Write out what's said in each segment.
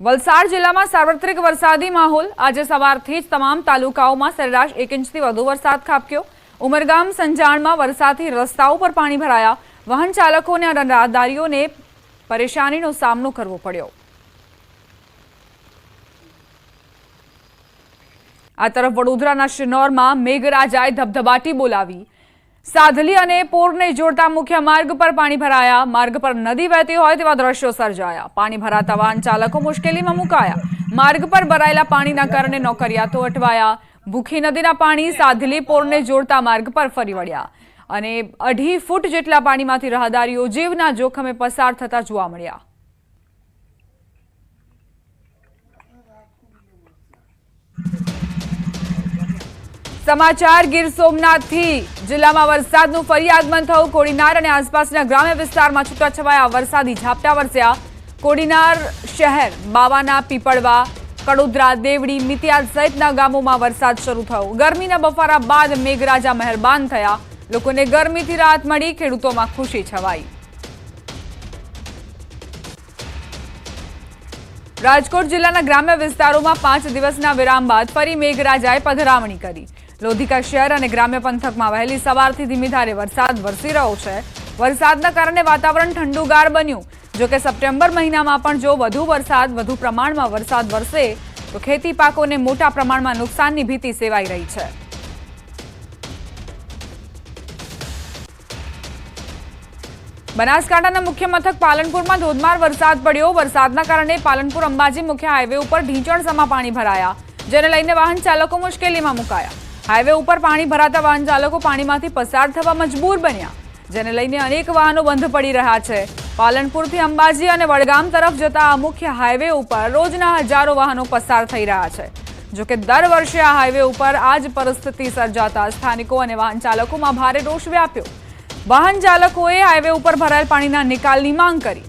વલસાડ જિલ્લામાં સાર્વત્રિક વરસાદી માહોલ। આજે સવારથી જ તમામ તાલુકાઓમાં સરેરાશ 1 ઇંચથી વધુ વરસાદ ખાબક્યો। ઉમરગામ સંજાણમાં વરસાદથી રસ્તાઓ પર પાણી ભરાયા। વાહન ચાલકોને અને રાહદારીઓને પરેશાનીનો સામનો કરવો પડ્યો। આ તરફ વડોદરાના શિનોરમાં મેઘરાજાએ ધબધબાટી બોલાવી। સાધલી અને પોરને જોડતા મુખ્ય માર્ગ પર પાણી ભરાયા। માર્ગ પર નદી વહેતી હોય તેવા દ્રશ્યો સર્જાયા। પાણી ભરાતા વાહન ચાલકો મુશ્કેલીમાં મુકાયા। માર્ગ પર ભરાયેલા પાણીના કારણે નોકરિયાતો અટવાયા। ભૂખી નદીના પાણી સાધલી પોરને જોડતા માર્ગ પર ફરી વળ્યા અને 2.5 ફૂટ જેટલા પાણીમાંથી રાહદારીઓ જીવના જોખમે પસાર થતા જોવા મળ્યા। समाचार गीर सोमनाथ जिला में वरसाद फरी आगमन थयुं। कोडीनार और आसपासना ग्राम्य विस्तार में छूटाछवाया वरसादी झापटा वरस्या। कोडीनार शहर बावाना पीपळवा कड़ोदरा देवड़ी मितियाल सहितना गामों में वरसाद शुरू थयो। गरमीना बफारा बाद मेघराजा मेहरबान थया। लोकोने गरमीथी राहत मळी। खेडूतोमां खुशी छवाई। राजकोट जिल्लाना ग्राम्य विस्तारों 5 दिवसना विराम बाद फरी मेघराजाए पधरावणी करी। लोधिका शहर और ग्राम्य पंथक में वहेली सवारथी धीमी धारे वरसाद वरसी रह्यो छे। वरसादना कारणे वातावरण ठंडुगार बन्युं। जो कि सप्टेम्बर महीना में पण जो वधु वरसाद वधु प्रमाण में वरसाद वरसे तो खेती पाकोने मोटा प्रमाण में नुकसाननी भीति सेवाई रही छे। बनासकांठाना मुख्य मथक पालनपुर में धोधमार वरसाद पड्यो। वरसादना कारणे पालनपुर अंबाजी मुख्य हाईवे पर ढींचणसमा पाणी भराया। जेने लईने वाहन चालको मुश्केलीमां मुकाया। हाईवे पर पाणी भराता वाहन चालको पाणीमांथी पसार थवा मजबूर बन्या। जेने लईने अनेक वाहनों बंध पड़ी रह्या छे। पालनपुरथी अंबाजी अने वडगाम तरफ जता आ मुख्य हाईवे पर रोजना हजारों वाहनों पसार थई रह्या छे। जो कि दर वर्षे आ हाईवे पर आज परिस्थिति सर्जाता स्थानिको अने वाहन चालकोमां भारे रोष व्याप्यो। वाहन चालकोए हाईवे पर भराયેલ पाણીના નિકાલની માંગ કરી।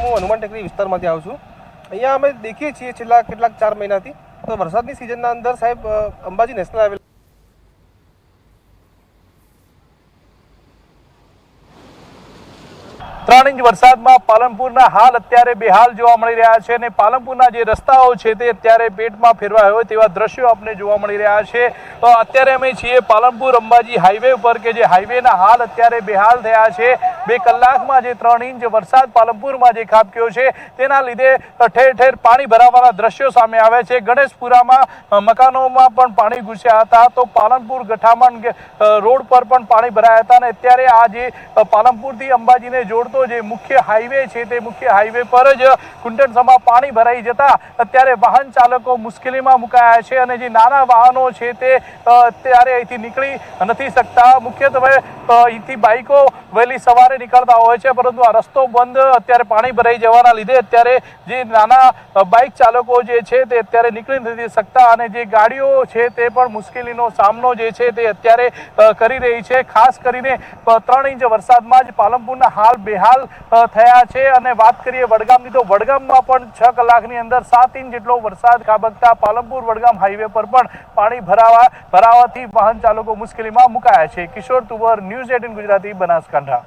હું હનુમાન ટેકરી વિસ્તારમાંથી આવું છું। અહીંયા અમે દેખીએ છીએ છેલ્લા કેટલાક 4 મહિનાથી તો વરસાદની સિઝનના અંદર સાહેબ અંબાજી નેશનલ હાઈવે 3 इंच वरसादमां पालनपुरना हाल अत्यारे बेहाल जोवा मळी रह्या छे ने पालनपुरना जे रસ્તાઓ છે તે અત્યારે પેટમાં ફેરવાયા હોય તેવા દ્રશ્યો આપણે જોવા મળી રહ્યા છે। અત્યારે અમે છીએ પાલનપુર અંબાજી હાઈવે પર કે જે હાઈવેના હાલ અત્યારે બેહાલ થયા છે। 2 કલાકમાં જે 3 ઇંચ વરસાદ પાલનપુરમાં જે ખાબક્યો છે તેના લીધે ઠેર ઠેર પાણી ભરાવાના દ્રશ્યો સામે આવે છે। ગણેશપુરામાં મકાનોમાં પણ પાણી ઘૂસ્યા હતા તો પાલનપુર ગઠામણ રોડ પર પણ પાણી ભરાયા હતા અને અત્યારે આ જે પાલનપુરથી અંબાજીને જોડતો જે મુખ્ય હાઈવે છે તે મુખ્ય હાઈવે પર જ કુંટણસમા પાણી ભરાઈ જતા અત્યારે વાહન ચાલકો મુશ્કેલીમાં મુકાયા છે અને જે નાના વાહનો છે તે અત્યારે અહીંથી નીકળી નથી શકતા। મુખ્યત્વે અહીંથી બાઈકો વહેલી સવારે નીકળતા હોય છે પરંતુ આ રસ્તો બંધ અત્યારે પાણી ભરાઈ જવાના લીધે અત્યારે જે નાના બાઈક ચાલકો જે છે તે અત્યારે નીકળી નથી શકતા અને જે ગાડીઓ છે તે પણ મુશ્કેલીનો સામનો જે છે તે અત્યારે કરી રહી છે। ખાસ કરીને 3 ઇંચ વરસાદમાં જ પાલનપુરના હાલ બેહાલ થયા છે અને વાત કરીએ વડગામની તો વડગામમાં પણ 6 કલાકની અંદર 7 ઇંચ જેટલો વરસાદ ખાબકતા પાલનપુર વડગામ હાઈવે પર પણ પાણી ભરાવાથી વાહન ચાલકો મુશ્કેલીમાં મુકાયા છે। કિશોર તુવર, ન્યૂઝ 18 ગુજરાતી, બનાસકાંઠા।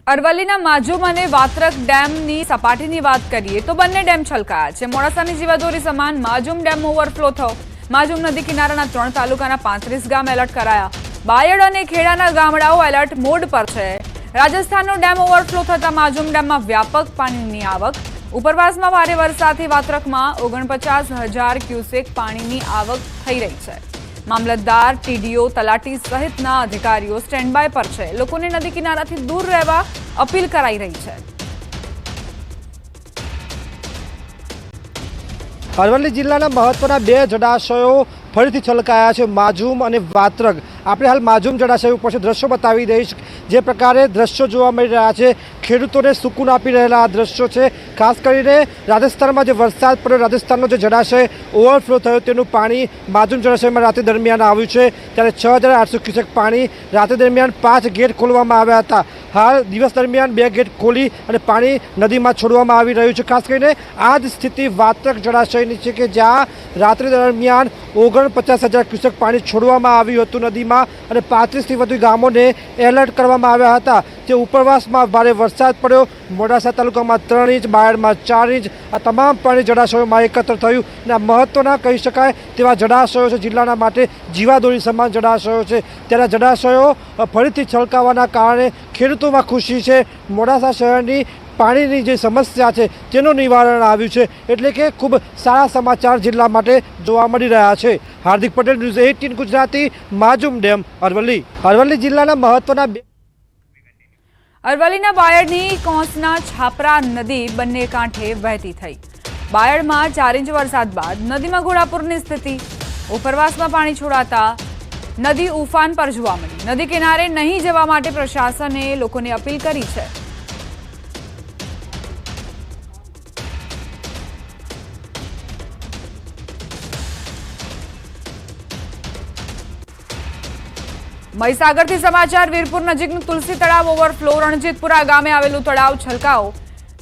અરવલ્લીના માજુમ અને વાત્રક ડેમની સપાટીની વાત કરીએ તો બંને ડેમ છલકાયા છે। મોડાસાની જીવાદોરી સમાન માજુમ ડેમ ઓવરફ્લો થયો। માજુમ નદી કિનારાના 3 તાલુકાના 35 ગામ એલર્ટ કરાયા। બાયડ અને ખેડાના ગામડાઓ એલર્ટ મોડ પર છે। રાજસ્થાનનો ડેમ ઓવરફ્લો થતા માજુમ ડેમમાં વ્યાપક પાણીની આવક। ઉપરવાસમાં ભારે વરસાદથી વાત્રકમાં 49,000 ક્યુસેક પાણીની આવક થઈ રહી છે। મામલતદાર, ટીડીઓ, તલાટી સહિતના અધિકારીઓ સ્ટેન્ડ બાય પર છે। લોકોને નદી કિનારાથી દૂર રહેવા અપીલ કરાઈ રહી છે। અરવલ્લી જિલ્લાના મહત્વના 2 જળાશયો ફરીથી છલકાયા છે, માજુમ અને વાત્રક। આપણે હાલ માજુમ જળાશય ઉપર દ્રશ્યો બતાવી દઈશ। જે પ્રકારે દ્રશ્યો જોવા મળી રહ્યા છે ખેડૂતોને સુકૂન આપી રહેલા આ દ્રશ્યો છે। ખાસ કરીને રાજસ્થાનમાં જે વરસાદ પડ્યો, રાજસ્થાનનો જે જળાશય ઓવરફ્લો થયો તેનું પાણી માજુમ જળાશયમાં રાત્રિ દરમિયાન આવ્યું છે। ત્યારે 6,800 ક્યુસેક પાણી રાત્રિ દરમિયાન 5 ગેટ ખોલવામાં આવ્યા હતા। હાલ દિવસ દરમિયાન 2 ગેટ ખોલી અને પાણી નદીમાં છોડવામાં આવી રહ્યું છે। ખાસ કરીને આ જ સ્થિતિ વાત્રક જળાશયની છે કે જ્યાં રાત્રિ દરમિયાન 49,000 ક્યુસેક પાણી છોડવામાં આવ્યું હતું નદીમાં। તાલુકા અને 35થી વધુ ગામોને એલર્ટ કરવામાં આવ્યા હતા. જે ઉપરવાસમાં ભારે વરસાદ પડ્યો. મોડાસા તાલુકામાં 3 ઇંચ, બાયડમાં 4 ઇંચ આ તમામ પાણી જળાશયોમાં એકત્ર થયું અને આ મહત્ત્વના કહી શકાય તેવા જળાશયો છે. જિલ્લાના માટે જીવાદોરી સમાન જળાશયો છે. ત્યારે આ જળાશયો ફરીથી છલકાવાના કારણે ખેડૂતોમાં ખુશી છે. મોડાસા શહેરની પાણીની જે સમસ્યા છે તેનું નિવારણ આવ્યું છે, એટલે કે ખૂબ સારા સમાચાર જિલ્લા માટે જોવા મળી રહ્યા છે. Hardik Patel, news 18 Gujarati, માજુમ dam, Aravalli. અરવલ્લી જિલ્લાના મહત્વના અરવલ્લીના બાયડની કોંસના છાપરા નદી બંને કાંઠે વહેતી થઈ. બાયડમાં 4 ઇંચ વરસાદ બાદ નદીમાં ઘોડાપૂરની સ્થિતિ. ઉપરવાસમાં પાણી છોડાતા નદી ઉફાન પર જોવા મળી. નદી કિનારે નહીં જવા માટે પ્રશાસને લોકોને અપીલ કરી છે. મહીસાગરથી સમાચાર. વીરપુર નજીકનું તુલસી તળાવ ઓવરફ્લો. રણજીતપુરા ગામે આવેલું તળાવ છલકાયો.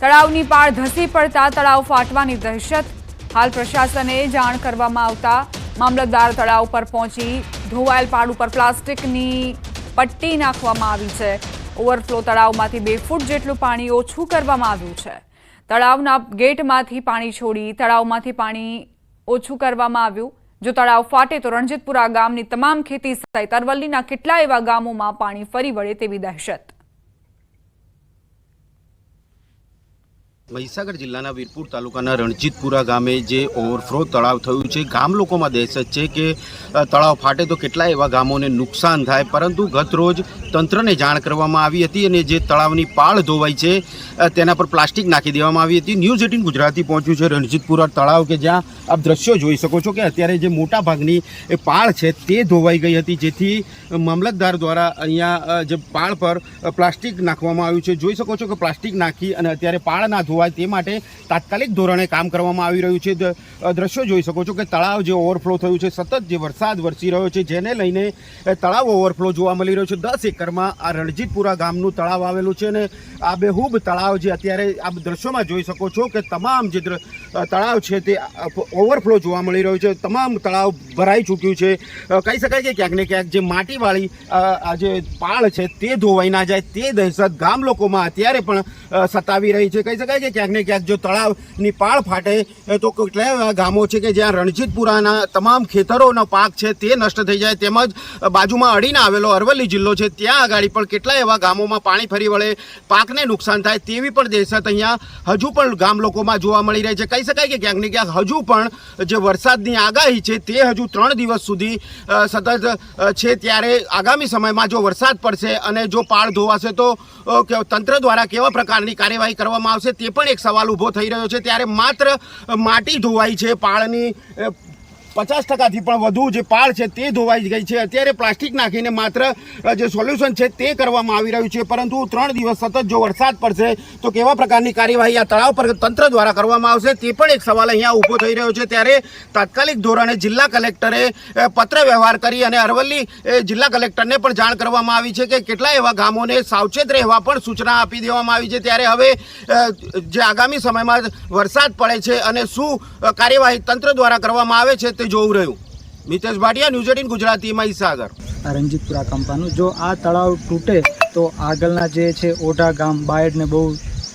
તળાવની પાળ ધસી પડતા તળાવ ફાટવાની દહેશત. હાલ પ્રશાસને જાણ કરવામાં આવતા મામલતદાર તળાવ પર પહોંચી ધોવાયેલ પાળ ઉપર પ્લાસ્ટિકની પટ્ટી નાખવામાં આવી છે. ઓવરફ્લો તળાવમાંથી 2 ફૂટ જેટલું પાણી ઓછું કરવામાં આવ્યું છે. તળાવના ગેટમાંથી પાણી છોડી તળાવમાંથી પાણી ઓછું કરવામાં આવ્યું. જો તળાવ ફાટે તો રણજીતપુરા ગામની તમામ ખેતી સહિત અરવલ્લીના કેટલા એવા ગામોમાં પાણી ફરી વળે તેવી દહેશત. મહીસાગર જિલ્લાના વીરપુર તાલુકાના રણજીતપુરા ગામે જે ઓવરફ્લો તળાવ થયું છે, ગામ લોકોમાં દહેશત છે કે તળાવ ફાટે તો કેટલા એવા ગામોને નુકસાન થાય. પરંતુ ગત રોજ તંત્રને જાણ કરવામાં આવી હતી અને જે તળાવની પાળ ધોવાઈ છે તેના પર પ્લાસ્ટિક નાખી દેવામાં આવી હતી. ન્યૂઝ 18 ગુજરાતી પહોંચ્યું છે રણજીતપુરા તળાવ કે જ્યાં આપ દ્રશ્યો જોઈ શકો છો કે અત્યારે જે મોટા ભાગની એ પાળ છે તે ધોવાઈ ગઈ હતી, જેથી મામલતદાર દ્વારા અહીંયા જે પાળ પર પ્લાસ્ટિક નાખવામાં આવ્યું છે. જોઈ શકો છો કે પ્લાસ્ટિક નાખી અને અત્યારે પાળ ના ધોવાય તે માટે તાત્કાલિક ધોરણે કામ કરવામાં આવી રહ્યું છે. દ્રશ્યો જોઈ શકો છો કે તળાવ જે ઓવરફ્લો થયું છે, સતત જે વરસાદ વરસી રહ્યો છે જેને લઈને તળાવ ઓવરફ્લો જોવા મળી રહ્યો છે. 10 એકરમાં આ રણજીતપુરા ગામનું તળાવ આવેલું છે અને આ બેહૂબ તળાવ જે અત્યારે આ દ્રશ્યોમાં જોઈ શકો છો કે તમામ જે તળાવ છે તે ઓવરફ્લો જોવા મળી રહ્યું છે. તમામ તળાવ ભરાઈ ચૂક્યું છે. કહી શકાય કે ક્યાંક ને ક્યાંક જે માટીવાળી આ જે પાળ છે તે ધોવાઈ ના જાય તે દહેશત ગામ લોકોમાં અત્યારે પણ સતાવી રહી છે. કહી શકાય કે ક્યાંક ને ક્યાંક જો તળાવની પાળ ફાટે તો કેટલા એવા ગામો છે કે જ્યાં રણજીતપુરાના તમામ ખેતરોનો પાક છે તે નષ્ટ થઈ જાય. તેમજ બાજુમાં અડીને આવેલો અરવલ્લી જિલ્લો છે ત્યાં આગળ પણ કેટલા એવા ગામોમાં પાણી ફરી વળે, પાકને નુકસાન થાય તેવી પણ દહેશત અહીંયા હજુ પણ ગામ લોકોમાં જોવા મળી રહી છે. કહી શકાય કે ક્યાંક ને ક્યાંક હજુ પણ જે વરસાદની આગાહી છે તે હજુ 3 દિવસ સુધી સતત છે. ત્યારે આગામી સમયમાં જો વરસાદ પડશે અને જો પાળ ધોવાશે તો તંત્ર દ્વારા કેવા પ્રકારની કાર્યવાહી કરવામાં આવશે તે પણ એક સવાલ ઊભો થઈ રહ્યો છે. ત્યારે માત્ર માટી ધોવાઈ છે, પાળની 50%થી પણ વધુ જે પાળ છે તે ધોવાઈ ગઈ છે. અત્યારે પ્લાસ્ટિક નાખીને માત્ર જે સોલ્યુશન છે તે કરવામાં આવી રહ્યું છે. પરંતુ 3 દિવસ સતત જો વરસાદ પડશે તો કેવા પ્રકારની કાર્યવાહી આ તળાવ પર તંત્ર દ્વારા કરવામાં આવશે તે પણ એક સવાલ અહીંયા ઊભો થઈ રહ્યો છે. ત્યારે તાત્કાલિક ધોરણે જિલ્લા કલેક્ટરે પત્ર વ્યવહાર કરી અને અરવલ્લી જિલ્લા કલેક્ટરને પણ જાણ કરવામાં આવી છે કે કેટલા એવા ગામોને સાવચેત રહેવા પણ સૂચના આપી દેવામાં આવી છે. ત્યારે હવે જે આગામી સમયમાં વરસાદ પડે છે અને શું કાર્યવાહી તંત્ર દ્વારા કરવામાં આવે છે તે જોવું રહ્યું. મિતેશ ભાટિયા, ન્યૂઝ 18 ગુજરાતી, મહીસાગર. રણજીતપુરા કંપાનું જો આ તળાવ તૂટે તો આગળના જે છે ઓઢા ગામ બાયડને બહુ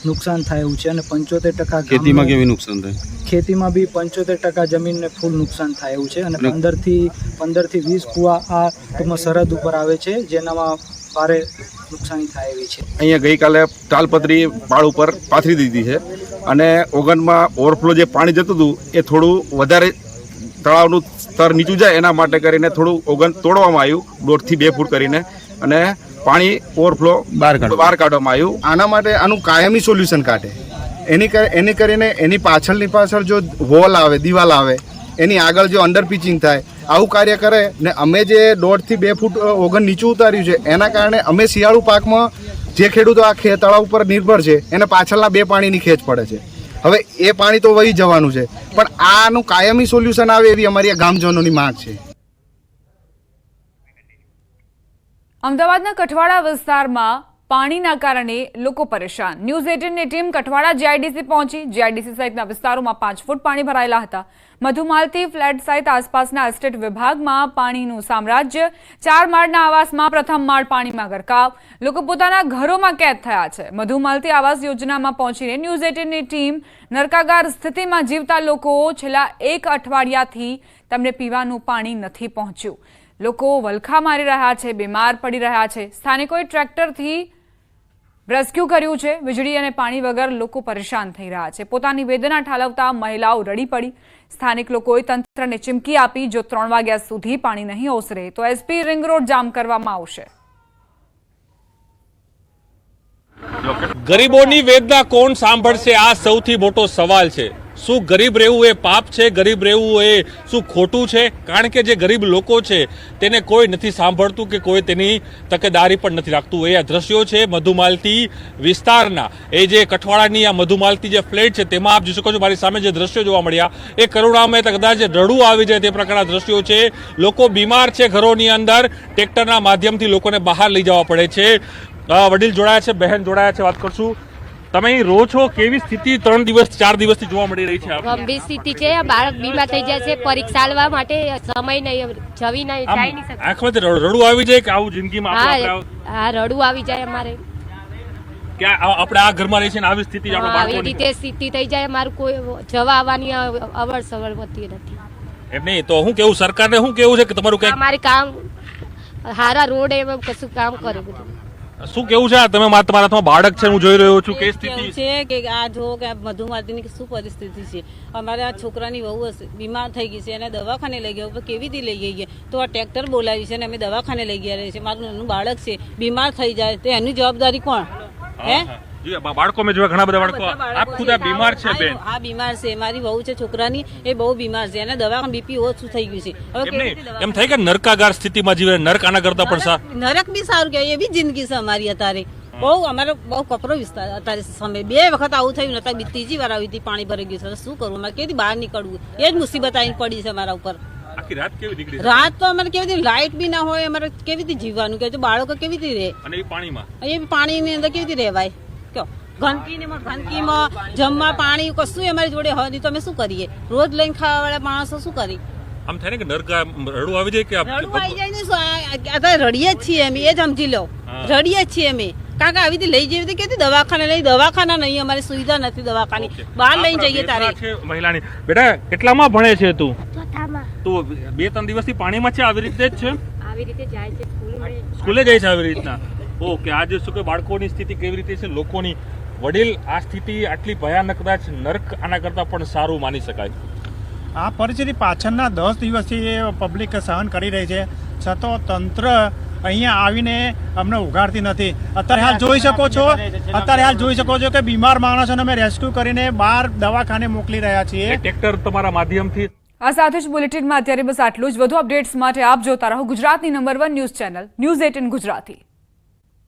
નુકસાન થાય એવું છે અને 75% ખેતીમાં કેવી નુકસાન થાય? ખેતીમાં બી 75% જમીનને ફૂલ નુકસાન થાય એવું છે અને 15 થી 20 કુવા આ ટૂંકમાં સરહદ ઉપર આવે છે જેનામાં ભારે નુકસાની થાય એવી છે. અહીંયા ગઈકાલે તાલપત્રી પાળ ઉપર પાથરી દીધી છે અને ઓગનમાં ઓવરફ્લો જે પાણી જતું હતું એ થોડું વધારે તળાવનું સ્તર નીચું જાય એના માટે કરીને થોડું ઓગન તોડવામાં આવ્યું 1.5 થી 2 ફૂટ કરીને અને પાણી ઓવરફ્લો બહાર કાઢવામાં આવ્યું. આના માટે આનું કાયમી સોલ્યુશન કાઢે એની કરીને એની પાછળ જો વોલ આવે, દિવાલ આવે, એની આગળ જો અંડર પિચિંગ થાય, આવું કાર્ય કરે ને અમે જે 1.5 થી 2 ફૂટ ઓગન નીચું ઉતાર્યું છે એના કારણે અમે શિયાળુ પાકમાં જે ખેડૂતો આ તળાવ ઉપર નિર્ભર છે એને પાછળના 2 પાણીની ખેંચ પડે છે. હવે એ પાણી તો વહી જવાનું છે પણ આનું કાયમી સોલ્યુશન આવે એવી અમારી ગામજનોની માંગ છે. અમદાવાદના કઠવાડા વિસ્તારમાં પાણીના કારણે લોકો પરેશાન। ન્યૂઝ 18ની ટીમ કઠવાડા જીઆઈડીસી પહોંચી। જીઆઈડીસી સહિતના વિસ્તારોમાં 5 ફૂટ પાણી ભરાયેલા હતા। મધુમાલતી ફ્લેટ સહિત આસપાસના એસ્ટેટ વિભાગમાં પાણીનું સામ્રાજ્ય। 4 માળના આવાસમાં પ્રથમ માળ પાણીમાં ગરકાવ। લોકો પોતાના ઘરોમાં કેદ થયા છે। મધુમાલતી આવાસ યોજનામાં પહોંચીને ન્યૂઝ 18ની ટીમ નરકાગાર સ્થિતિમાં જીવતા લોકો છેલ્લા 1 અઠવાડિયાથી તેમને પીવાનું પાણી નથી પહોંચ્યું। લોકો વલખા મારી રહ્યા છે, બીમાર પડી રહ્યા છે। સ્થાનિકોએ ટ્રેક્ટરથી રેસ્ક્યુ કર્યું છે। વીજળી અને પાણી વગર લોકો પરેશાન થઈ રહ્યા છે। પોતાની વેદના ઠાલવતા મહિલાઓ રડી પડી। સ્થાનિક લોકોએ તંત્રને ચીમકી આપી, જો 3 વાગ્યા સુધી પાણી નહીં ઓસરે તો એસપી રિંગ રોડ જામ કરવામાં આવશે। ગરીબોની વેદના કોણ સાંભળશે, આ સૌથી મોટો સવાલ છે। શું ગરીબ રહેવું એ પાપ છે? ગરીબ રહેવું એ શું ખોટું છે? કારણ કે જે ગરીબ લોકો છે તેને કોઈ નથી સાંભળતું કે કોઈ તેની તકેદારી પણ નથી રાખતું। એ આ દ્રશ્યો છે મધુમાલતી વિસ્તારના। એ જે કઠવાડાની આ મધુમાલતી જે ફ્લેટ છે તેમાં આપ જોઈ શકો છો, મારી સામે જે દ્રશ્યો જોવા મળ્યા એ કરુણામય કદાચ રડવું આવી જાય તે પ્રકારના દ્રશ્યો છે। લોકો બીમાર છે ઘરોની અંદર, ટ્રેક્ટરના માધ્યમથી લોકોને બહાર લઈ જવા પડે છે। વડીલ જોડાયા છે, બહેન જોડાયા છે, વાત કરશું। તમે અહીં રહો છો, કેવી સ્થિતિ 3 દિવસ 4 દિવસથી જોવા મળી રહી છે? ગંભીર સ્થિતિ છે। બાળક બીમાર થઈ જાય છે, પરીક્ષા આલવા માટે સમય નહીં, જવી નહીં, જાય નહીં શકે। આંખમાંથી રડવું આવી જાય કે આવું જિંદગીમાં હા, રડવું આવી જાય અમારે કે આપણે આ ઘરમાં રહી છે ને આવી સ્થિતિ આપણા આવી બાળકોની રીતે સ્થિતિ થઈ જાય। અમારું કોઈ જવા આવવાની અવર સવર હોતી નથી। એમ નહીં તો હું કેવું, સરકારને શું કેવું છે કે તમારું કઈ અમારે કામ હારા રોડ એમ કશું કામ કરે બધું। શું કેવું છે? તમે તમારા હાથમાં બાળક છે, હું જોઈ રહ્યો છું, કે સ્થિતિ છે કે આ જો કે મધુમાલતીની શું પરિસ્થિતિ છે। અમારે આ છોકરાની વહુ બીમાર થઈ ગઈ છે અને દવાખાને લઈ ગયા, કેવી રીતે લઈ ગઈ તો આ ટ્રેક્ટર બોલાવી છે અને અમે દવાખાને લઈ ગયા છીએ। મારું નાનું બાળક છે, બીમાર થઈ જાય તો એની જવાબદારી કોણ? હે બાળકો મેં જોયા ઘણા બધા બાળકો આપ ખુદ બીમાર છે બેન? હા બીમાર છે, મારી વહુ છે છોકરાની, એ બહુ બીમાર છે અને દવાખાને બીપી ઓછું થઈ ગયું છે। હવે કેવી રીતે દવા? એમ થાય કે નરકાગાર સ્થિતિમાં જીવે, નરક આના કરતા પણ સારું, નરક બી સારું કહેવાય, એવી જિંદગી છે અમારી અત્યારે। બહુ અમારો બહુ કપરો વિસ્તાર અત્યારે સમય 2 વખત આવું થયું નતા, ત્રીજી વાર આવી હતી, પાણી ભરી ગયું છે। શું કરવું, અમારે કેવી બહાર નીકળવું, એ જ મુસીબત આવીને પડી છે અમારા ઉપર। આખી રાત કેવી નીકળી? રાત તો અમારે કેવી રીતે લાઇટ બી ના હોય, અમારે કેવી રીતે જીવવાનું, કે બાળકો કેવી રીતે રહે, અને એ પાણીમાં, એ પાણીની અંદર કેવી રીતે રહેવાય? કયો ગંદકીમાં જમવા પાણી કશું અમારી જોડે હોય નહીં તો અમે શું કરીએ? રોજ લઈને ખાવા વાળા માણસો શું કરી? આમ થાય ને કે નરકા રડવું આવી જાય કે રડવું આવી જાય ને શું? અત્યારે રડીએ જ છીએ અમે, એ જ સમજી લો, રડીએ જ છીએ અમે। કારણ કે આવી રીતે લઈ જઈએ કે દવાખાને લઈ, દવાખાના નહીં, અમારી સુવિધા નથી દવાખાની, બહાર લઈને જઈએ તારે। મહિલાની બેટા કેટલામાં ભણે છે તું? તું 2-3 દિવસથી પાણીમાં છે, આવી રીતે જ છે? આવી રીતે જાય છે, સ્કૂલે જાય છે આવી રીતના? ઓકે, આજે શું કે બાળકોની સ્થિતિ કેવી રીતે છે, લોકોની? વડીલ, આ સ્થિતિ આટલી ભયાનક, કદાચ નર્ક આના કરતાં પણ સારું માની શકાય। આ પરિસ્થિતિ પાછળના 10 દિવસથી પબ્લિક સહન કરી રહી છે, છતાં તંત્ર અહીંયા આવીને અમને ઉઘાડતી નથી। અત્યારે હાલ જોઈ શકો છો કે બીમાર માણસોને અમે રેસ્ક્યુ કરીને બહાર દવાખાને મોકલી રહ્યા છીએ ટ્રેક્ટર તમારા માધ્યમથી। આ સાથે જ બુલેટિનમાં અત્યારે બસ આટલું જ। વધુ અપડેટ્સ માટે આપ જોતા રહો ગુજરાતની number 1 news channel news 18 Gujarati.